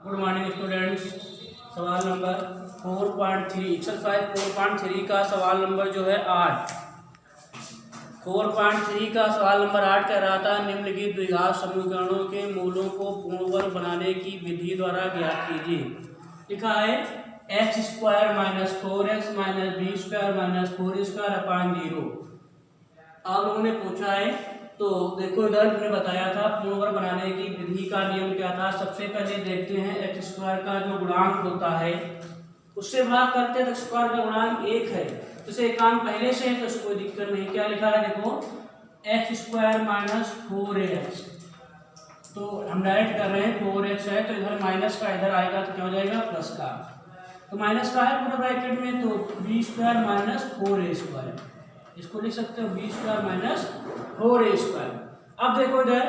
Good morning students. सवाल number 4.3 exercise 4.3 का सवाल नंबर जो है 8। 4.3 का सवाल नंबर 8 कह रहा था निम्नलिखित द्विघात समीकरणों के मूलों को पूर्ण वर्ग बनाने की विधि द्वारा ज्ञात कीजिए। लिखा है x square minus 4x minus B square minus 4 square upon 0। आप लोगों ने पूछा है तो देखो इधर मैंने बताया था पूर्ण वर्ग बनाने की विधि का नियम क्या था। सबसे पहले देखते हैं एक्स स्क्वायर का जो गुणांक होता है उससे भाग करते हैं तो स्क्वायर का गुणांक 1 है, तो इसे एकांक पहले से है तो कोई दिक्कत नहीं। क्या लिखा है देखो एक्स स्क्वायर माइनस 4x, तो हम डायरेक्ट कर रहे हैं 4x है तो इधर माइनस का इधर आएगा तो क्या हो जाएगा प्लस का, तो माइनस का है पूरे ब्रैकेट में तो B square minus 4a square, इसको लिख सकते हो B square minus 4a square. अब देखो इधर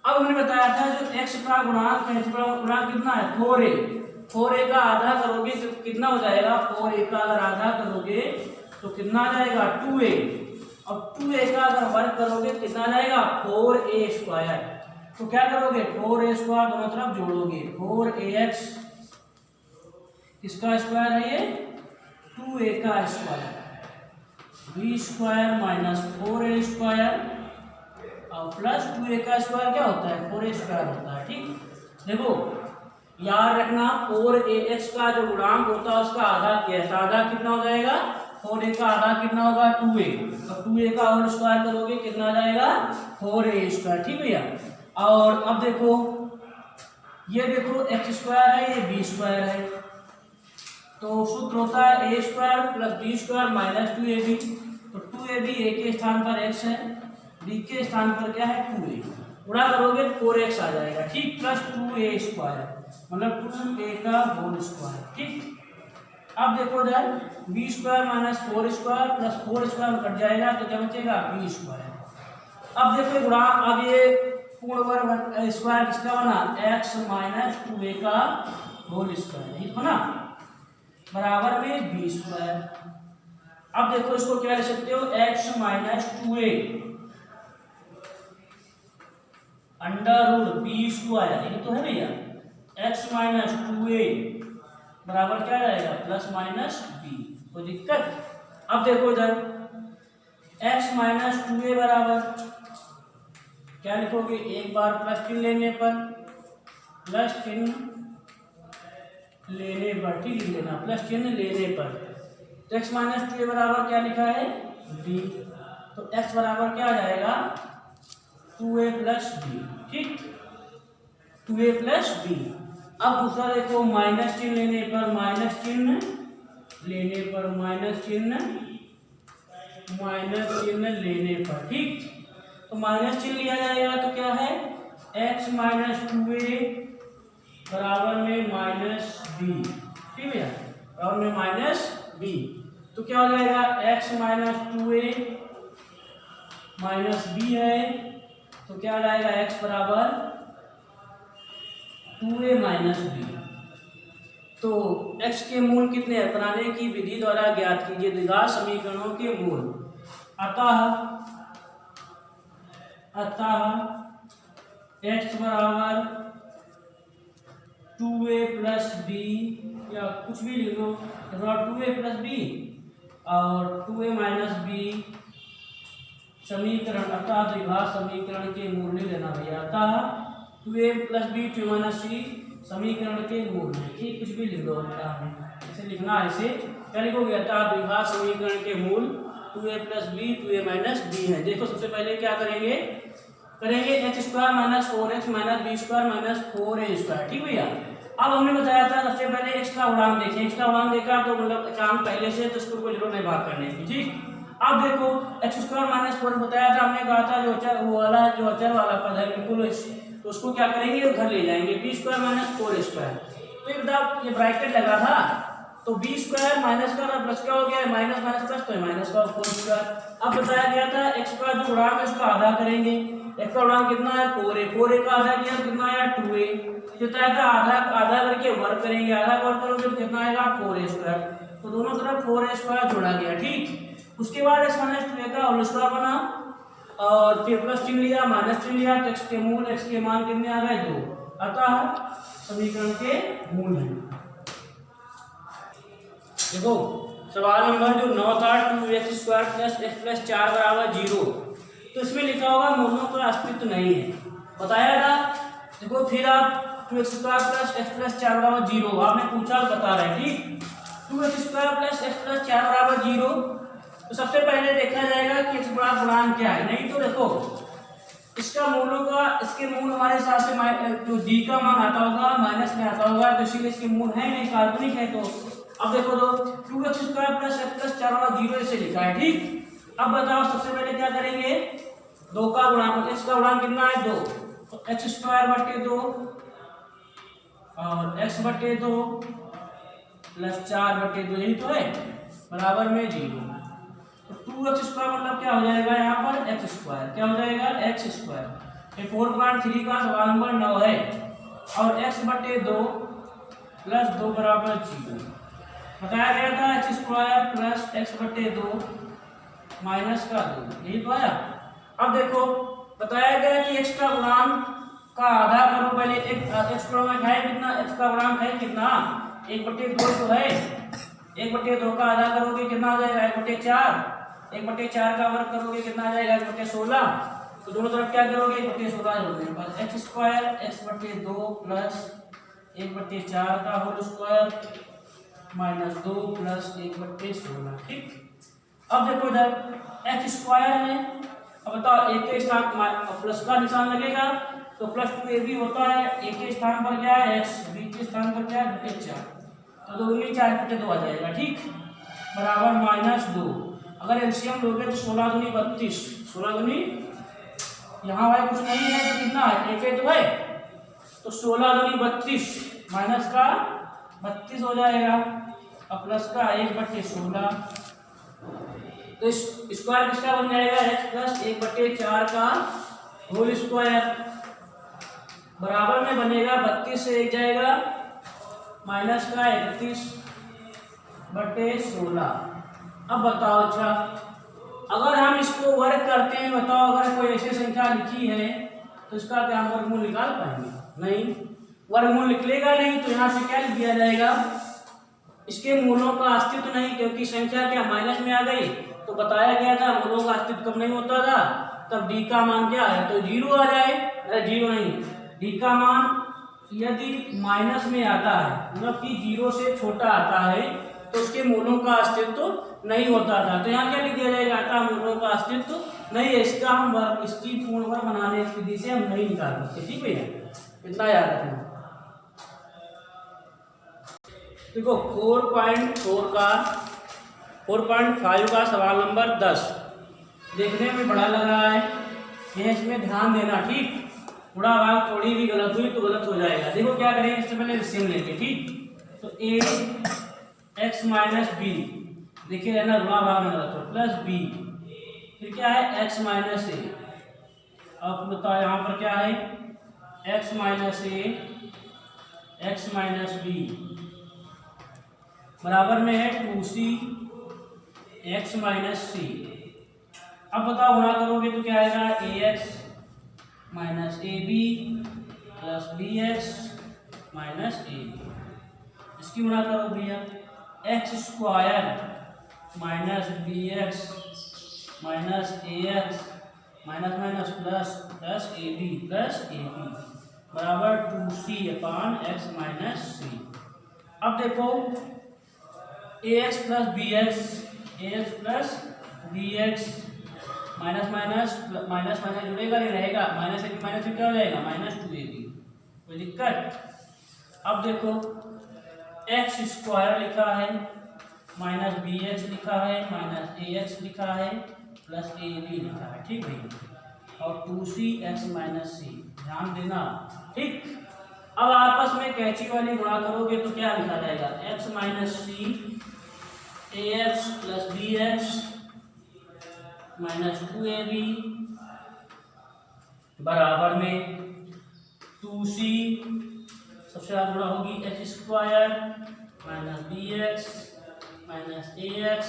अब हमने बताया था जो x का गुणांक है, इसका गुणांक कितना है 4a, 4a का आधा करोगे तो कितना हो जाएगा, 4a का अगर आधा करोगे तो कितना आ जाएगा 2a, अब 2a का अगर वर्ग करोगे कितना आ जाएगा 4a स्क्वायर, तो क्या करोगे 4a स्क्वायर दोनों तरफ जोड़ोगे 4ax किसका स्क्वायर है ये 2a का square, B square minus 4a square और प्लस 2a का स्क्वायर क्या होता है 4a स्क्वायर होता है। ठीक देखो याद रखना 4ax का जो गुणांक होता है उसका आधा क्या है, आधा कितना हो जाएगा 4a का आधा कितना होगा 2a, तो 2a का होल स्क्वायर करोगे कितना आ जाएगा 4a स्क्वायर। ठीक भैया। और अब देखो ये देखो एक्स स्क्वायर है ये बी स्क्वायर है, तो सूत्र होता है a square plus b square minus 2ab, तो 2ab ए के स्थान पर x है, बी के स्थान पर क्या है 2a, गुणा करोगे तो 4x आ जाएगा। ठीक प्लस 2a स्क्वायर मतलब 2a का होल स्क्वायर। ठीक अब देखो इधर B square minus 4 square plus 4 square cut जाएगा तो क्या बचेगा बी स्क्वायर। अब देखो गुणा अब ये पूर्ण वर्ग स्क्वायर किसका बना x माइनस 2a का होल स्क्वायर, ठीक है ना, बराबर में बी स्क्वायर। अब देखो इसको क्या लिख सकते हो x minus 2a under root B square, ये तो है भैया x माइनस 2a बराबर क्या जाएगा प्लस माइनस बी, कोई दिक्कत। अब देखो इधर x माइनस 2a बराबर क्या लिखोगे, एक बार प्लस चिन्ह लेने पर प्लस चिन्ह लेने पर, ठीक लिख लेना प्लस चिन्ह लेने पर, तो x माइनस 2a बराबर क्या लिखा है b, तो x बराबर क्या आ जाएगा 2a प्लस b। ठीक 2a प्लस b। अब दूसरा देखो माइनस चिन्ह लेने पर, माइनस चिन्ह लेने पर, माइनस चिन्ह लेने पर, ठीक तो माइनस चिन्ह लिया जाएगा तो क्या है x माइनस 2a बराबर में माइनस बी, ठीक भैया बराबर में माइनस बी, तो क्या हो जाएगा x minus 2a minus B है तो क्या आ जाएगा x बराबर 2a माइनस बी। तो x के मूल कितने हैं बनाने की विधि द्वारा ज्ञात कीजिए द्विघात समीकरणों के मूल। अतः x बराबर 2a प्लस बी या कुछ भी लिख लो 2a प्लस बी और 2a माइनस बी समीकरण, अतः द्विघात समीकरण के मूल नहीं लेना भैया, अतः 2a प्लस बी 2 माइनस सी समीकरण के मूल है। ठीक कुछ भी लिख दो ऐसे लिखना है, इसे क्या लिखोगे अतः द्विघात समीकरण के मूल 2a plus B 2a minus B है। देखो सबसे पहले क्या करेंगे X square minus 4x minus B square minus 4a square. ठीक भैया। अब हमने बताया था सबसे पहले x का गुणांक देखें, x का गुणांक देखा तो मतलब एकांक पहले से तो इसको कोई जरूरत नहीं भाग करने की। ठीक अब देखो एक्स स्क्वायर माइनस 4 बताया था हमने, कहा था जो अचर वो वाला जो अचर वाला पद है बिल्कुल, तो उसको क्या करेंगे घर ले जाएंगे बी स्क्वायर माइनस 4 स्क्वायर, तो एक बार ये ब्रैकेट लगा था तो बी स्क्वायर माइनस का प्लस क्या हो गया माइनस माइनस प्लस तो माइनस का 4 स्क्वायर। अब बताया गया था एक्स का जो गुणांक है उसका आधा करेंगे, एक्स का गुणांक कितना है 4a का आधा किया कितना आया 2a, जो बताया था आधा करके वर्ग करेंगे, आधा वर्ग करोगे तो कितना आएगा 4a स्क्वायर, तो दोनों तरफ 4a स्क्वायर जोड़ा गया। ठीक उसके बाद x माइनस 2a का होल स्क्वायर बना और फिर प्लस चिन्ह लिया माइनस चिन्ह लिया, तो x के मूल x के मान कितने आ गए 2, अतः समीकरण के मूल हैं। देखो सवाल नंबर जो 9 था 2x² + x + 4 = 0, तो इसमें लिखा होगा मूलों का अस्तित्व नहीं है, बताया था। देखो फिर आप 2x² + x + 4 = 0 आपने पूछा बता रहे हैं, ठीक। 2x² + x + 4 = 0, तो सबसे पहले देखा जाएगा कि x बड़ा गुणांक क्या है। नहीं तो देखो इसका मूलों का, इसके मूल हमारे हिसाब से जो d का मान आता होगा माइनस में आता होगा, तो इसीलिए इसके मूल है नहीं, काल्पनिक है। तो अब देखो तो 2x² + x + 4 = 0 ऐसे लिखा है, ठीक। अब बताओ सबसे पहले क्या करेंगे, 2 का गुणांक, x का गुणांक कितना है 2, तो x²/2 और x/2 + 4/2 यही तो है, बराबर में 0। तो 2x² मतलब क्या हो जाएगा, यहाँ पर x², क्या हो जाएगा x²। ये 4.3 का सवाल नंबर 9 है। और x/2 + 2 = 0 बताया गया था, x² + x/2 - का 2, यही तो आया। अब देखो बताया गया कि x का गुणांक का आधा करो, पहले x गुणांक है कितना, x का गुणांक है कितना 1/2 तो है, 1/2 का आधा करोगे कितना आ जाएगा 1/4, 1/4 का वर्ग करोगे कितना आ जाएगा 1/16, तो दोनों तरफ क्या करोगे 1/16 जोड़ देंगे, बस x² x/2 + 1/4 का होल स्क्वायर -2 + 1/16, ठीक। अब देखो इधर x² है, अब बताओ a के स्थान प्लस का निशान लगेगा, तो +2ab होता है, a के स्थान पर क्या है x, b के स्थान पर क्या है 4, तो 2 दूनी 4/2 आ जाएगा, ठीक, बराबर -2। अगर एलसीएम लोगे तो 16 दूनी 32, 16 दूनी यहाँ भाई कुछ नहीं है तो कितना है, एक तो है, तो 16 दूनी 32 माइनस का 32 हो जाएगा, और प्लस का 1/16, तो स्क्वायर किसका बन जाएगा x + 1/4 का होल स्क्वायर, बराबर में बनेगा 32 से 1 जाएगा माइनस का 31/16। अब बताओ अच्छा अगर हम इसको वर्ग करते हैं, बताओ अगर कोई ऐसी संख्या लिखी है तो इसका क्या हम वर्गमूल निकाल पाएंगे, नहीं, वर्गमूल निकलेगा नहीं, तो यहाँ से क्या लिख दिया जाएगा, इसके मूलों का अस्तित्व नहीं, क्योंकि संख्या क्या माइनस में आ गई, तो बताया गया था मूलों का अस्तित्व कब नहीं होता था, तब d का मान क्या है, तो 0 आ जाए, 0 नहीं, d का मान यदि माइनस में आता है, मतलब कि 0 से छोटा आता है, तो उसके मूलों का अस्तित्व नहीं होता था। तो यहाँ क्या लिख दिया जाएगा, आता मूलों का अस्तित्व नहीं है, इसका हम वर्ग, इसकी पूर्ण वर्ग बनाने की विधि से हम नहीं निकाल सकते, ठीक भैया, इतना याद रखना। देखो 4.5 का सवाल नंबर 10 देखने में बड़ा लग रहा है, इसमें ध्यान देना, ठीक, थोड़ा भाग थोड़ी भी गलत हुई तो गलत हो जाएगा। देखो क्या करेंगे, इससे पहले एलसीएम लेंगे, ठीक, तो a x - b, देखिए है ना, गुणा भाग में गलत हो, प्लस b, फिर क्या है x - a, अब बताओ यहाँ पर क्या है x - a x - b बराबर में है 2c x - c। अब बताओ गुणा करोगे तो क्या आएगा ax - ab + bx - ab, इसकी गुणा करो भैया x² - bx - ax plus ab बराबर 2c/x - c। अब देखो ax + bx माइनस जुड़ेगा नहीं, रहेगा माइनस में क्या हो जाएगा -2ab, कोई दिक्कत। अब देखो x² लिखा है, -bx लिखा है, -ax लिखा है, प्लस ab लिखा है, ठीक है, और 2cx - c, ध्यान देना, ठीक। अब आपस में कैंची वाली गुणा करोगे तो क्या लिखा जाएगा x - c ax + bx -2ab बराबर में 2c, सबसे ज्यादा गुणा होगी x² - bx -ax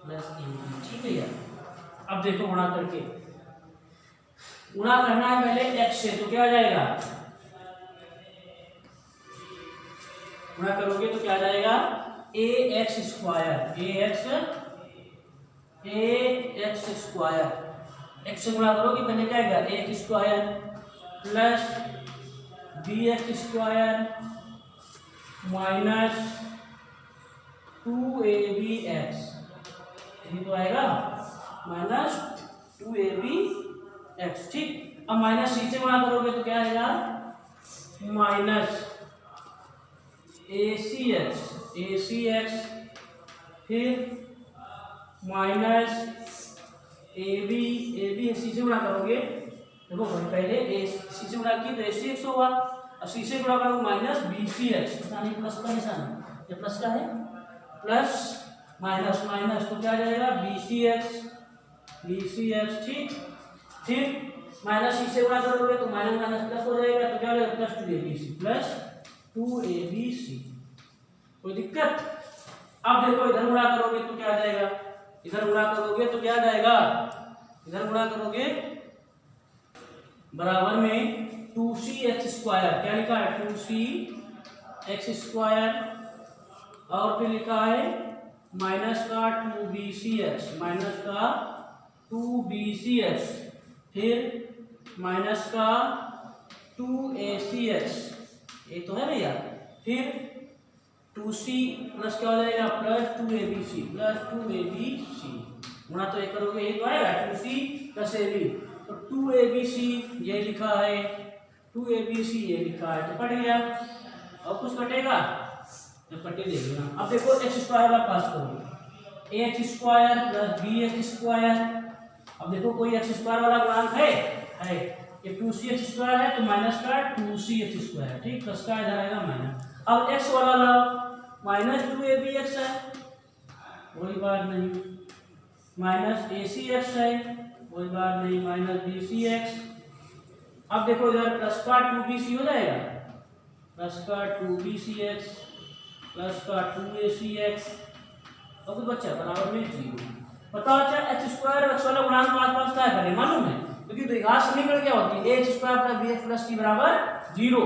plus ab, ठीक है यार। अब देखो गुणा करके, गुणा करना है पहले x से, तो क्या आ जाएगा गुणा करोगे तो क्या आ जाएगा a x square, x square, x से गुणा करोगे पहले क्या आएगा x square plus B x square minus 2ab(x), ये तो आएगा माइनस 2ab(x), ठीक। अब माइनस सी से गुणा करोगे तो क्या आएगा माइनस ac(x), फिर माइनस ab सी से गुणा करोगे, देखो पहले ए सी से गुणा की तो ac(x) होगा, अब सी से गुणा करोगे माइनस bc(x), यानी प्लस का निशान, ये प्लस का है, प्लस माइनस माइनस तो क्या आ जाएगा bcx, ठीक। फिर माइनस सी से गुणा करोगे तो माइनस माइनस प्लस हो जाएगा, तो क्या हो जाएगा प्लस 2abc। कोई दिक्कत? अब देखो इधर गुणा करोगे तो क्या आ जाएगा, इधर गुणा करोगे तो क्या आ जाएगा, इधर गुणा करोगे बराबर में 2cx स्क्वायर, क्या लिखा है 2cx स्क्वायर, और फिर लिखा है माइनस का 2bcx, माइनस का 2bcx, फिर माइनस का 2acx, ये तो है भैया, फिर 2c प्लस क्या हो जाएगा प्लस 2abc, गुणा तो ये करोगे ये तो आएगा 2c प्लस ab, तो 2abc ये लिखा है, 2abc ये लिखा है, तो कट गया। और कुछ कटेगा तो कटे देगा। अब देखो एक्स स्क्वायर वाला पास करो, X square plus B x square, अब देखो कोई एक्स स्क्वायर वाला गुणांक है, ये 2cx स्क्वायर है तो माइनस का 2cx स्क्वायर, ठीक, प्लस का इधर आएगा माइनस। अब x वाला लाओ, माइनस 2abx है, कोई बात नहीं, माइनस acx है, कोई बात नहीं, माइनस bcx। अब देखो इधर प्लस का 2bc हो जाएगा, प्लस का 2bcx प्लस का 2acx, और कुछ बच्चा बराबर में 0। पता अच्छा एक्स स्क्वायर एक्स वाला गुणांक पास पास क्या करें मालूम है, क्योंकि द्विघात समीकरण क्या होती है x square plus bx plus c बराबर 0।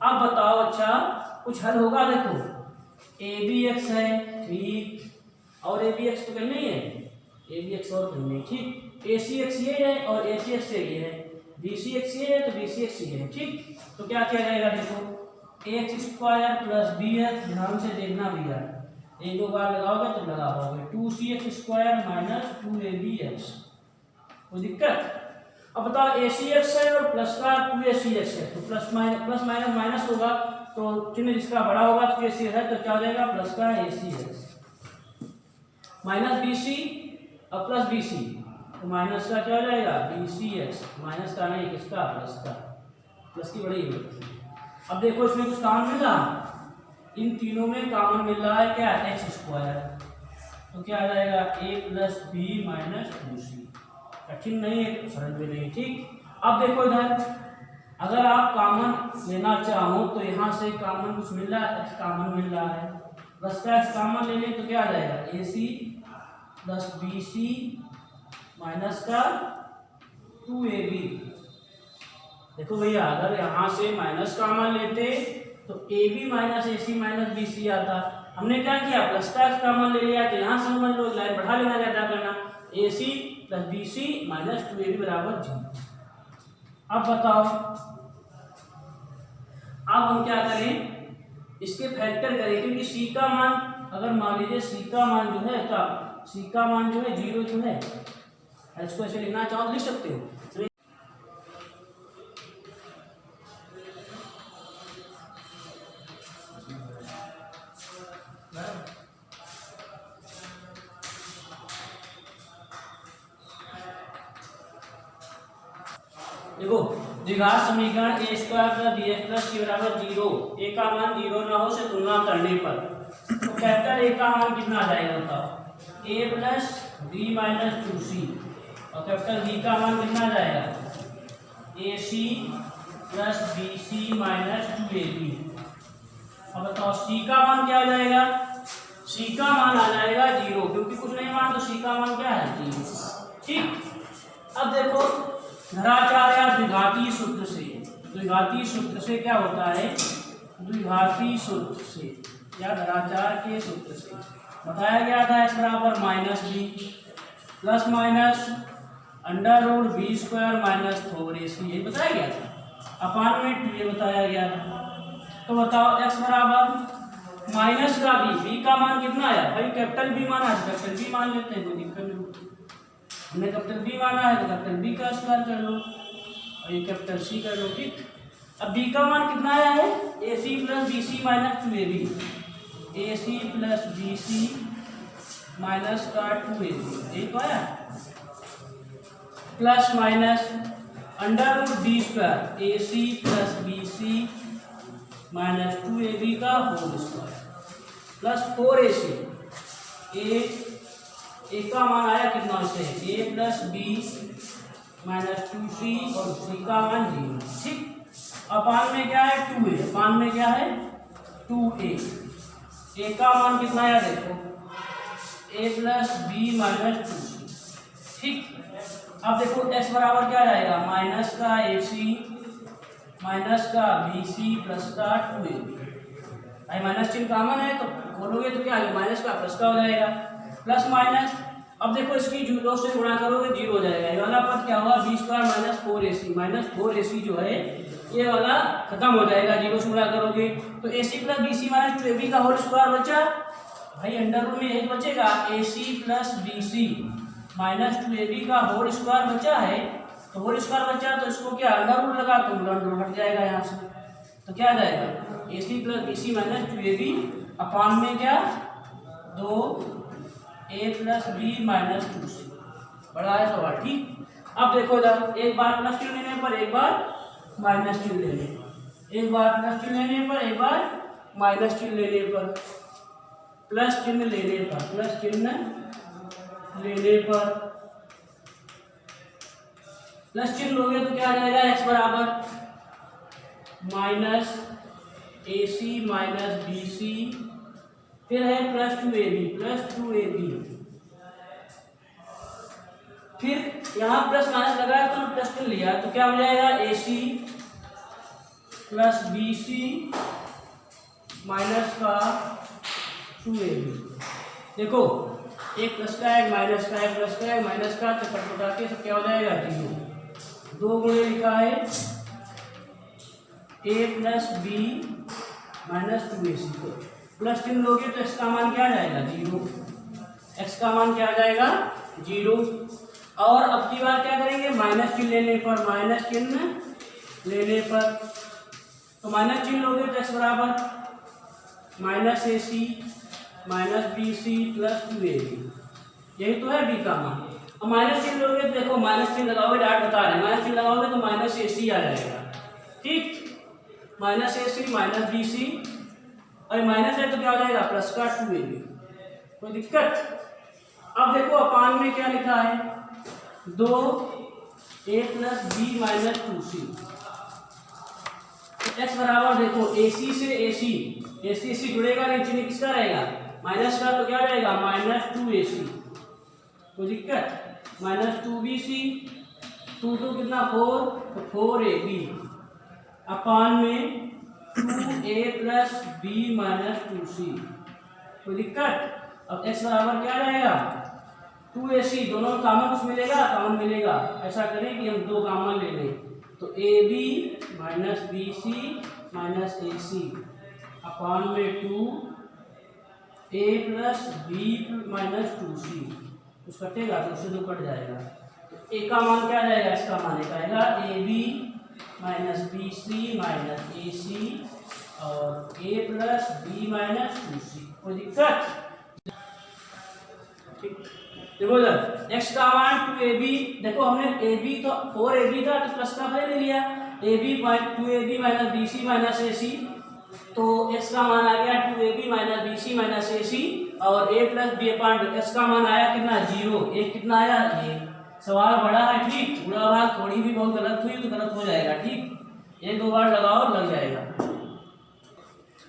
अब बताओ अच्छा कुछ हल होगा, देखो abx है, ठीक, और abx तो कहीं नहीं है, abx और कहीं नहीं, ठीक, acx ये है और acx ये है, bcx ये है तो bcx ये है, ठीक। तो क्या किया जाएगा, देखो एक्स स्क्वायर प्लस bx, ध्यान से देखना भैया, एक दो बार लगाओगे तो लगा पाओगे, 2cx स्क्वायर माइनस 2abx, कोई दिक्कत? अब बताओ acx है और प्लस का 2acx है, तो प्लस माइनस माइनस होगा, तो चिन्ह जिसका बड़ा होगा तो acx है, तो क्या हो जाएगा प्लस का acx, माइनस bc और प्लस bc, तो माइनस का क्या हो जाएगा bcx, माइनस का नहीं किसका प्लस का, प्लस की बड़ी है। अब देखो इसमें कुछ कॉमन मिल रहा, इन तीनों में कॉमन मिल रहा है क्या एक्स स्क्वायर, तो क्या आ जाएगा a plus b minus 2c, कठिन नहीं है, सरल भी नहीं, ठीक। अब देखो इधर अगर आप कॉमन लेना चाहो तो यहाँ से कॉमन कुछ मिल रहा है, एक्स कॉमन मिल रहा है, प्लस का एक्स कॉमन ले लें तो क्या आ जाएगा ac प्लस bc माइनस का 2ab। देखो भैया अगर यहाँ से माइनस कॉमन लेते तो ab minus ac minus bc आता, हमने क्या किया प्लस का एक्स कॉमन ले लिया, तो यहाँ से समझ लो लाइन बढ़ा लेना, क्या करना ac plus bc minus 2ab बराबर 0। अब बताओ अब हम क्या करें, इसके फैक्टर करें, क्योंकि c का मान अगर मान लीजिए c का मान जो है, तो c का मान जो है 0 जो है, इसको ऐसे लिखना चाहो तो लिख सकते हो, देखो द्विघात समीकरण a square plus B x plus c बराबर 0, ए का मान 0 ना हो से तुलना करने पर तो फैक्टर ए का मान कितना आ जाएगा बताओ, ए प्लस बी माइनस 2c, और कैपिटल बी का मान कितना आ जाएगा a c plus b c minus 2ab। अब बताओ सी का मान क्या आ जाएगा, सी का मान आ जाएगा 0, क्योंकि कुछ नहीं मान तो सी का मान क्या है 0, ठीक। अब देखो धराचार्य द्विघातीय सूत्र से क्या होता है, द्विघाती सूत्र से या घनाचार के सूत्र से बताया गया था x बराबर minus B plus minus under root B square minus 4ac, ये बताया गया था। अपान में 2 ये बताया गया था। तो बताओ x बराबर माइनस का बी का मान कितना आया भाई, कैपिटल बी माना है कैपिटल बी मान लेते हैं, कोई दिक्कत नहीं। हमने कैपिटल बी माना है तो कैपिटल बी का स्क्वायर कर लो और ये कैपिटल सी कर लो, ठीक। अब बी का मान कितना आया है, a c plus b c minus 2ab, a c plus b c minus का 2ab, यही तो आया। Plus minus under root B square a c plus b c minus 2ab का होल स्क्वायर प्लस 4ac, ए का मान आया कितना से, ए प्लस बी माइनस 2c और सी का मान 0, ठीक। अपान में क्या है 2a, अपान में क्या है 2a, ए का मान कितना आया देखो, ए प्लस बी माइनस 2c, ठीक। अब देखो x बराबर क्या आएगा, माइनस का ए सी माइनस का बी सी प्लस का 2ab, भाई माइनस चिन्ह कॉमन है तो बोलोगे तो क्या आएगा, माइनस का प्लस का हो जाएगा, प्लस माइनस। अब देखो इसकी 2 से गुणा करोगे 0 हो जाएगा, ये वाला पद क्या होगा बी स्क्वायर माइनस 4ac जो है ये वाला खत्म हो जाएगा, 0 से गुणा करोगे तो a c plus b c minus 2ab का होल स्क्वायर बचा, भाई अंडर रूट में यही बचेगा, a c plus b c minus 2ab का होल स्क्वायर बचा है, तो होल स्क्वायर बचा तो इसको क्या अंडर रूट लगा तो अंडर रूट हट जाएगा यहाँ से, तो क्या आ जाएगा a c plus b c minus 2ab upon में क्या 2 a plus b minus 2c, बड़ा है सवाल, ठीक। अब देखो इधर एक बार प्लस चिन्ह लेने पर एक बार माइनस चिन्ह लेने, एक बार प्लस चिन्ह लेने पर एक बार माइनस चिन्ह लेने पर, प्लस चिन्ह लेने पर प्लस चिन्ह लेने पर प्लस चिन्ह लोगे तो क्या आ जाएगा x बराबर minus a c minus b सी, फिर है प्लस 2ab, फिर यहाँ प्लस माइनस लगाया तो प्लस चिन्ह लिया तो क्या हो जाएगा a c plus b c minus का 2ab। देखो एक प्लस का एक माइनस का एक प्लस का एक माइनस का तो कट के सब क्या हो जाएगा 0, 2 गुणे लिखा है ए प्लस बी माइनस 2ac को प्लस चिन्ह लोगे तो x का मान क्या आ जाएगा 0, x का मान क्या आ जाएगा 0। और अब की बार क्या करेंगे माइनस चिन्ह लेने पर, माइनस चिन्ह लेने पर तो माइनस चिन्ह लोगे तो x बराबर minus a c minus b c plus 2ab, यही तो है b का मान। अब माइनस चिन्ह लोगे तो देखो माइनस चिन्ह लगाओगे डायरेक्ट बता रहे हैं, माइनस चिन्ह लगाओगे तो माइनस ए सी आ जाएगा, ठीक। Minus a c minus b सी और माइनस है तो क्या हो जाएगा प्लस का 2ab, कोई दिक्कत। अब देखो अपान में क्या लिखा है 2 a plus b minus 2c, x बराबर देखो ए सी से ए सी जुड़ेगा नहीं, चिन्ह किसका रहेगा माइनस का, तो क्या रहेगा माइनस 2ac, कोई दिक्कत, माइनस 2bc 2 कितना 4 तो 4ab अपान में 2a plus b minus 2c, कोई दिक्कत। अब x बराबर क्या रहेगा 2ac, दोनों में कॉमन कुछ मिलेगा, कॉमन मिलेगा, ऐसा करें कि हम 2 कॉमन ले लें तो ab minus b c minus a c upon में 2 a plus b minus 2c, कुछ कटेगा तो उससे 2 कट जाएगा, तो a का मान क्या आ जाएगा, इसका मान एक आएगा ab minus b c minus a c और a plus b minus 2c, कोई दिक्कत, ठीक। देखो इधर x का मान 2ab, देखो हमने ab तो 4ab था तो प्लस का ले लिया, ab 2ab minus b c minus a c, तो x का मान आ गया 2ab minus b c minus a c और a plus b upon x का मान आया कितना 0, एक कितना आया ये, सवाल बड़ा है, ठीक। पूरा भाग थोड़ी भी बहुत गलत हुई तो गलत हो जाएगा, ठीक। 1-2 बार लगाओ लग जाएगा।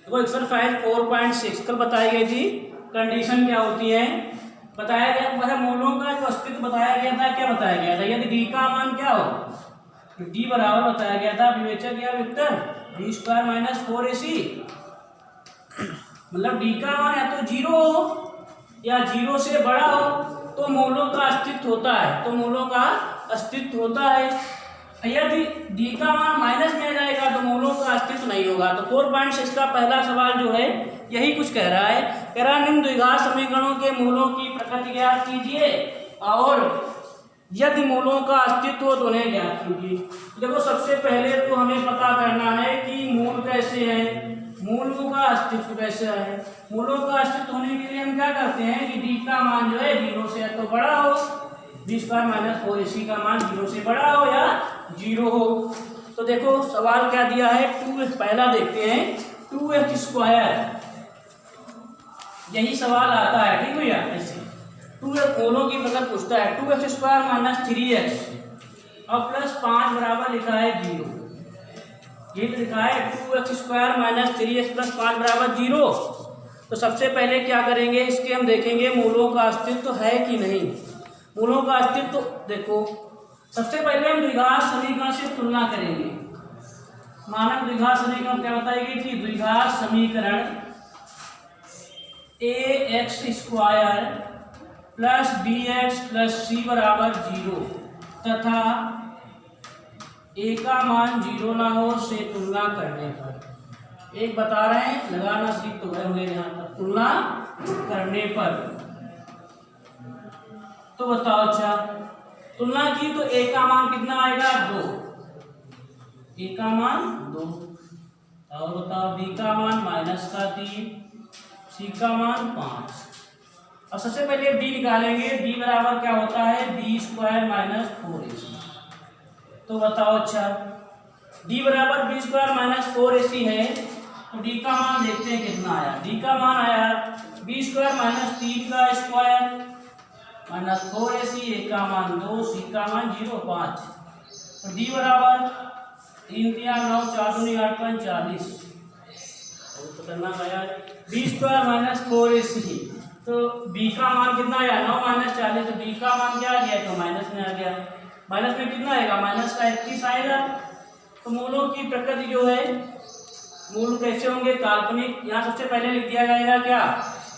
देखो एक्सरसाइज 4.6 कल बताई गई थी, कंडीशन क्या होती है बताया गया, मतलब मूलों का जो अस्तित्व बताया गया था, क्या बताया गया था, यदि d का मान क्या हो तो d बराबर बताया गया था विवेचक या vector D square minus 4ac, मतलब डी का मान या तो 0 हो या 0 से बड़ा हो तो मोलों का अस्तित्व होता है, तो मोलों का अस्तित्व होता है। यदि डी का मान माइनस में आ जाएगा तो मोलों का अस्तित्व नहीं होगा। तो 4.6 का पहला सवाल जो है यही कुछ कह रहा है। कह रहा निम्न द्विघात समीकरणों के मूलों की प्रकृति ज्ञात कीजिए और यदि मूलों का अस्तित्व हो तो उन्हें ज्ञात कीजिए। देखो सबसे पहले तो हमें पता करना है कि मूल कैसे है, मूलों का अस्तित्व कैसे है। मूलों का अस्तित्व होने के लिए हम क्या करते हैं कि डी का मान जो है 0 से तो बड़ा हो, डी स्क्वायर माइनस 4ac का मान 0 से बड़ा हो या 0 हो। तो देखो सवाल क्या दिया है, 2 पहला देखते हैं 2x स्क्वायर, यही सवाल आता है ठीक भैया। ऐसे 2x मोलों की प्रकृति पूछता है, 2x स्क्वायर माइनस 3x और प्लस 5 बराबर लिखा है 0। ये तो लिखा है 2x square minus 3x plus 5 बराबर 0। तो सबसे पहले क्या करेंगे, इसके हम देखेंगे मूलों का अस्तित्व है कि नहीं। मूलों का अस्तित्व देखो सबसे पहले हम द्विघात समीकरण से तुलना करेंगे। मानक द्विघात समीकरण क्या बताएगी कि द्विघात समीकरण ax square plus bx plus c बराबर 0 तथा a का मान 0 ना हो से तुलना करने पर, एक बता रहे हैं लगाना सीख तो गए होंगे यहाँ तक, तुलना करने पर। तो बताओ अच्छा तुलना की तो a का मान कितना आएगा 2, a का मान 2 और बताओ b का मान माइनस का 3, c का मान 5। अब सबसे पहले b निकालेंगे, b बराबर क्या होता है b स्क्वायर माइनस 4ac। तो बताओ अच्छा d बराबर b स्क्वायर माइनस 4ac है तो d का मान देखते हैं कितना आया। d का मान आया b स्क्वायर माइनस 3 का स्क्वायर माइनस 4ac, a का मान 2, c का मान 0 5। तो d बराबर 3 3 9 4 2 8 5 40। बहुत खतरनाक आया b स्क्वायर माइनस 4ac। तो b का मान कितना आया 9 माइनस 40, तो d का मान क्या आ गया तो माइनस में आ गया। माइनस में कितना आएगा माइनस का 31 आएगा। तो मूलों की प्रकृति जो है, मूल कैसे होंगे काल्पनिक। यहाँ सबसे पहले लिख दिया जाएगा क्या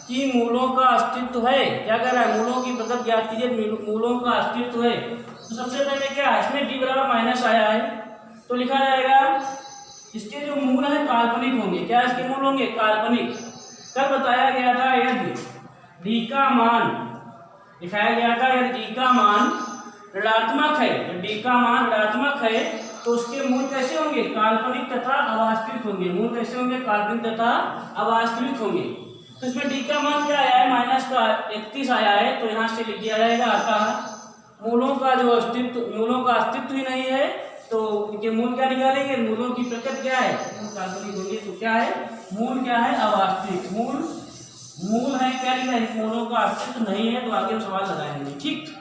कि मूलों का अस्तित्व है। क्या कह रहा है मूलों की प्रकृति ज्ञात कीजिए, मूलों का अस्तित्व है। तो सबसे पहले क्या है इसमें d बराबर माइनस आया है तो लिखा जाएगा इसके जो मूल है काल्पनिक होंगे। क्या इसके मूल होंगे काल्पनिक। कल बताया गया था यदि d का मान दिखाया गया था, यदि d का मान ऋणात्मक है, यदि d का मान ऋणात्मक है तो उसके मूल कैसे होंगे काल्पनिक तथा अवास्तविक होंगे। मूल कैसे होंगे काल्पनिक तथा अवास्तविक होंगे। तो इसमें d का मान क्या आया है माइनस का 31 आया है तो यहाँ से लिख दिया जाएगा अतः मूलों का जो अस्तित्व, मूलों का अस्तित्व ही नहीं है तो इनके मूल क्या निकालेंगे। मूलों की प्रकृति क्या है काल्पनिक होंगे। तो क्या है मूल क्या है अवास्तविक। मूल है क्या लिखा है मूलों का अस्तित्व नहीं है तो आगे हम सवाल लगाएंगे। ठीक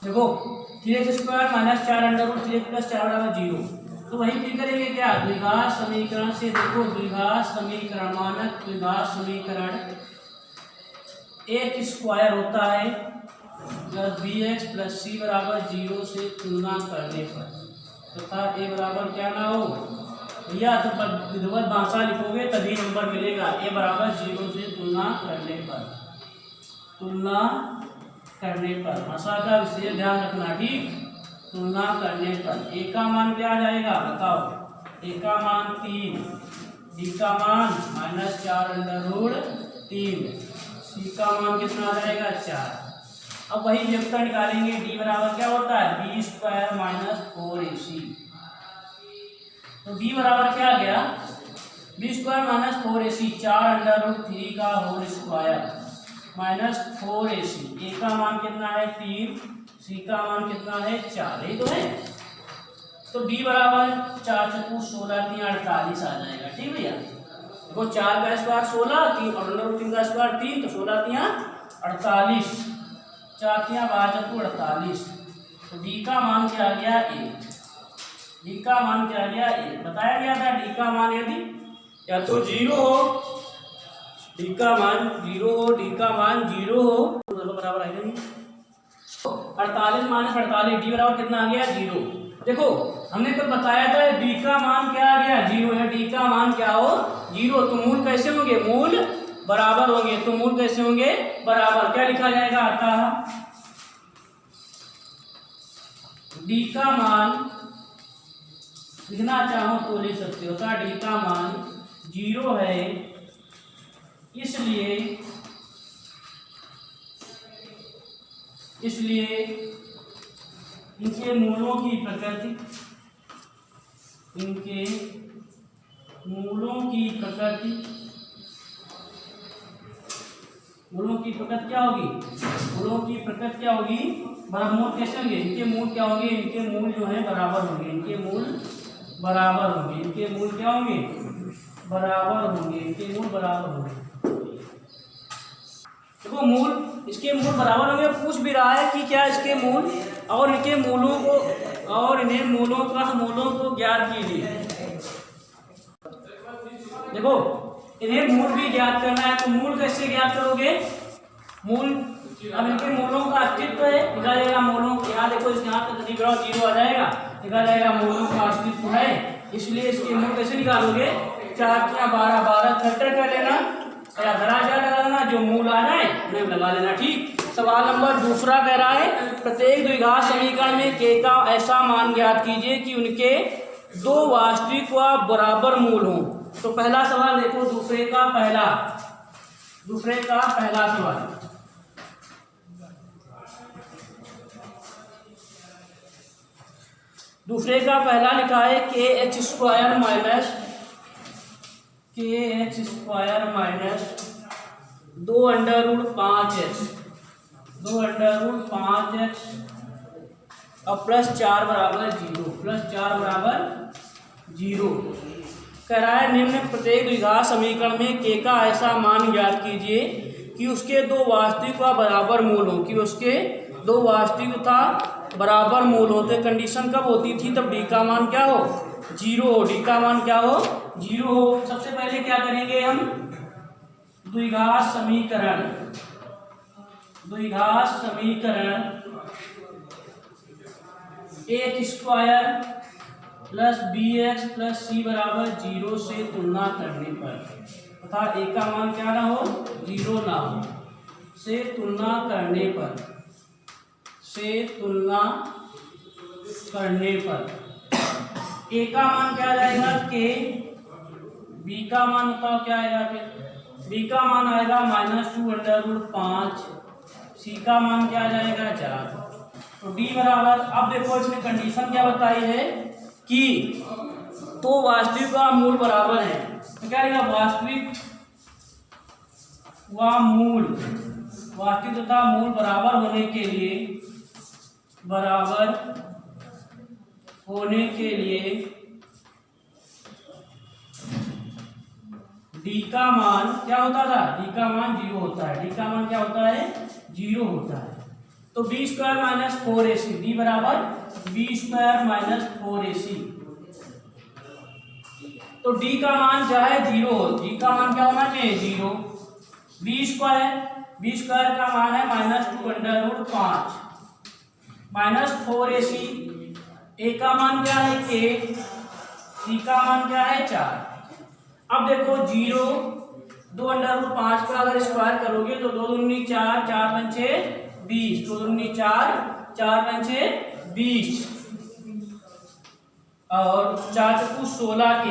देखो 3x square minus 4 under root 3x plus 4 बराबर 0। तो वही फिर करेंगे क्या द्विघात समीकरण से। देखो द्विघात समीकरण, मानक द्विघात समीकरण x स्क्वायर होता है प्लस bx प्लस c बराबर 0 से तुलना करने पर तथा a बराबर क्या ना हो भैया तो विधिवत भाषा लिखोगे तभी नंबर मिलेगा। a बराबर 0 से तुलना करने पर, तुलना करने पर भाषा का विशेष ध्यान रखना। ठीक तुलना करने पर a का मान क्या आ जाएगा बताओ। a का मान 3, d का मान माइनस 4 अंडर रूट 3, c का मान कितना आ जाएगा 4। अब वही व्युत्पन्न निकालेंगे d बराबर क्या होता है b स्क्वायर माइनस 4ac। तो b बराबर क्या आ गया b square minus 4ac 4 under root 3 का whole square minus 4ac। a का मान कितना है 3, c का मान कितना है 4, यही तो है। तो d बराबर 4 चौको 16 3 48 आ जाएगा। ठीक भैया देखो 4 का स्क्वायर 16, 3 और अंडर रूट 3 का स्क्वायर 3 तो 16 3 48, 4 3 12 चौको 48। तो d का मान क्या आ गया 1। d का मान क्या आ गया 1। बताया गया था d का मान यदि या तो 0 हो, d का मान 0 हो, d का मान 0 हो तो बराबर आएगा 48 माइनस 48 d बराबर कितना आ गया 0। देखो हमने कब बताया था डी का मान क्या आ गया, 0 है। डी का मान क्या हो, 0। तो मूल कैसे होंगे, मूल बराबर होंगे। तो मूल कैसे होंगे, बराबर। क्या लिखा जाएगा, अतः डी का मान लिखना चाहो तो लिख सकते हो। अतः डी का मान 0 है, इसलिए इनके मूलों की प्रकृति क्या होगी, मूलों की प्रकृति क्या होगी, मूल कैसे होंगे, इनके मूल क्या होंगे, इनके मूल जो है बराबर होंगे। इनके मूल बराबर होंगे, इनके मूल क्या होंगे, बराबर होंगे, इनके मूल बराबर होंगे। देखो मूल, इसके मूल बराबर होंगे। पूछ भी रहा है कि क्या इसके मूल और इनके मूलों को और इन्हें मूलों को ज्ञात कीजिए। देखो इन्हें मूल भी ज्ञात करना है, तो मूल कैसे ज्ञात करोगे, मूल अब इनके मूलों का अस्तित्व है, लिखा जाएगा मूलों। यहाँ देखो इस यहाँ पे 0 आ जाएगा, लिखा जाएगा मूलों का अस्तित्व है, इसलिए इसके मूल कैसे निकालोगे, 4 या 12 12 फैक्टर कर लेना या दराजा लगा लेना, जो मूल आ जाए उन्हें लगा लेना। ठीक। सवाल नंबर दूसरा कह रहा है प्रत्येक द्विघात समीकरण में k का ऐसा मान ज्ञात कीजिए कि उनके 2 वास्तविक व बराबर मूल हों। तो पहला सवाल देखो, दूसरे का पहला सवाल। दूसरे का पहला लिखा है kh स्क्वायर माइनस 2√5x और प्लस 4 बराबर 0 कह रहा है निम्न प्रत्येक द्विघात समीकरण में k का ऐसा मान ज्ञात कीजिए कि उसके 2 वास्तविक व बराबर मूल हो, कि उसके 2 वास्तविक तथा बराबर मूल होते। कंडीशन कब होती थी, तब डी का मान क्या हो, 0 हो। डी का मान क्या हो, 0 हो। सबसे पहले क्या करेंगे हम, द्विघात समीकरण a square plus bx plus c बराबर 0 से तुलना करने पर, तथा a का मान क्या ना हो, 0 ना हो, से तुलना करने पर a का मान क्या जाएगा k, b का मान बताओ क्या आएगा, फिर b का मान आएगा -2√5, c का मान क्या जाएगा 4। तो d बराबर, अब देखो इसने कंडीशन क्या बताई है कि 2 वास्तविक व मूल बराबर है। तो क्या आएगा, वास्तविक तथा मूल बराबर होने के लिए डी का मान क्या होता था, डी का मान 0 होता है। डी का मान क्या होता है, 0 होता है। तो b square minus 4ac, D बराबर b स्क्वायर माइनस 4ac। तो d का मान चाहे 0 हो, d का मान क्या होना चाहिए, 0। b स्क्वायर का मान है -2√5 माइनस 4ac, a का मान क्या है k, c का मान क्या है 4। अब देखो 0 2√5 का अगर स्क्वायर करोगे तो 2 दूनी 4, 4 पंचे 20, 2 दूनी 4, 4 पंचे 20 और 4 चक्कू 16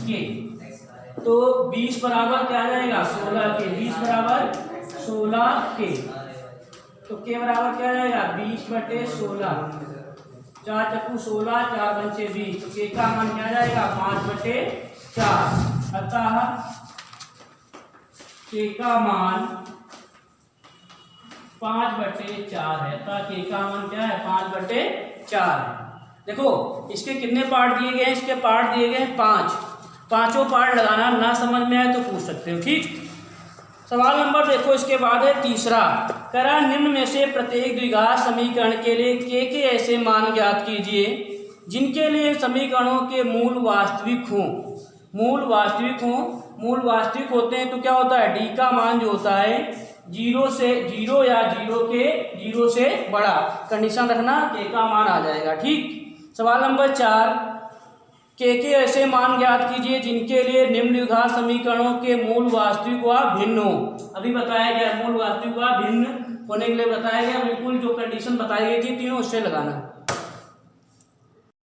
के। तो 20 बराबर क्या आ जाएगा, 16 के। 20 बराबर 16 के। तो के बराबर क्या आ जाएगा, 20/16, 4 चक्कू 16, 4 पंचे 20। तो के का मान क्या आ जाएगा, 5/4। अतः के का मान 5/4 है। अतः के का मान क्या है, 5/4 है। देखो इसके कितने पार्ट दिए गए हैं, इसके पार्ट दिए गए हैं 5। पांचों पार्ट लगाना ना समझ में आए तो पूछ सकते हो। ठीक। सवाल नंबर देखो इसके बाद है तीसरा, कह रहा निम्न में से प्रत्येक द्विघात समीकरण के लिए के ऐसे मान ज्ञात कीजिए जिनके लिए समीकरणों के मूल वास्तविक हों। मूल वास्तविक होते हैं तो क्या होता है, डी का मान जो होता है 0 या 0 से बड़ा, कंडीशन रखना के का मान आ जाएगा। ठीक। सवाल नंबर 4, के ऐसे मान ज्ञात कीजिए जिनके लिए निम्नलिखित समीकरणों के मूल वास्तविक व भिन्न हो। अभी बताया गया मूल वास्तविक व भिन्न होने के लिए बताया गया, बिल्कुल जो कंडीशन बताई गई थी तीनों उससे लगाना।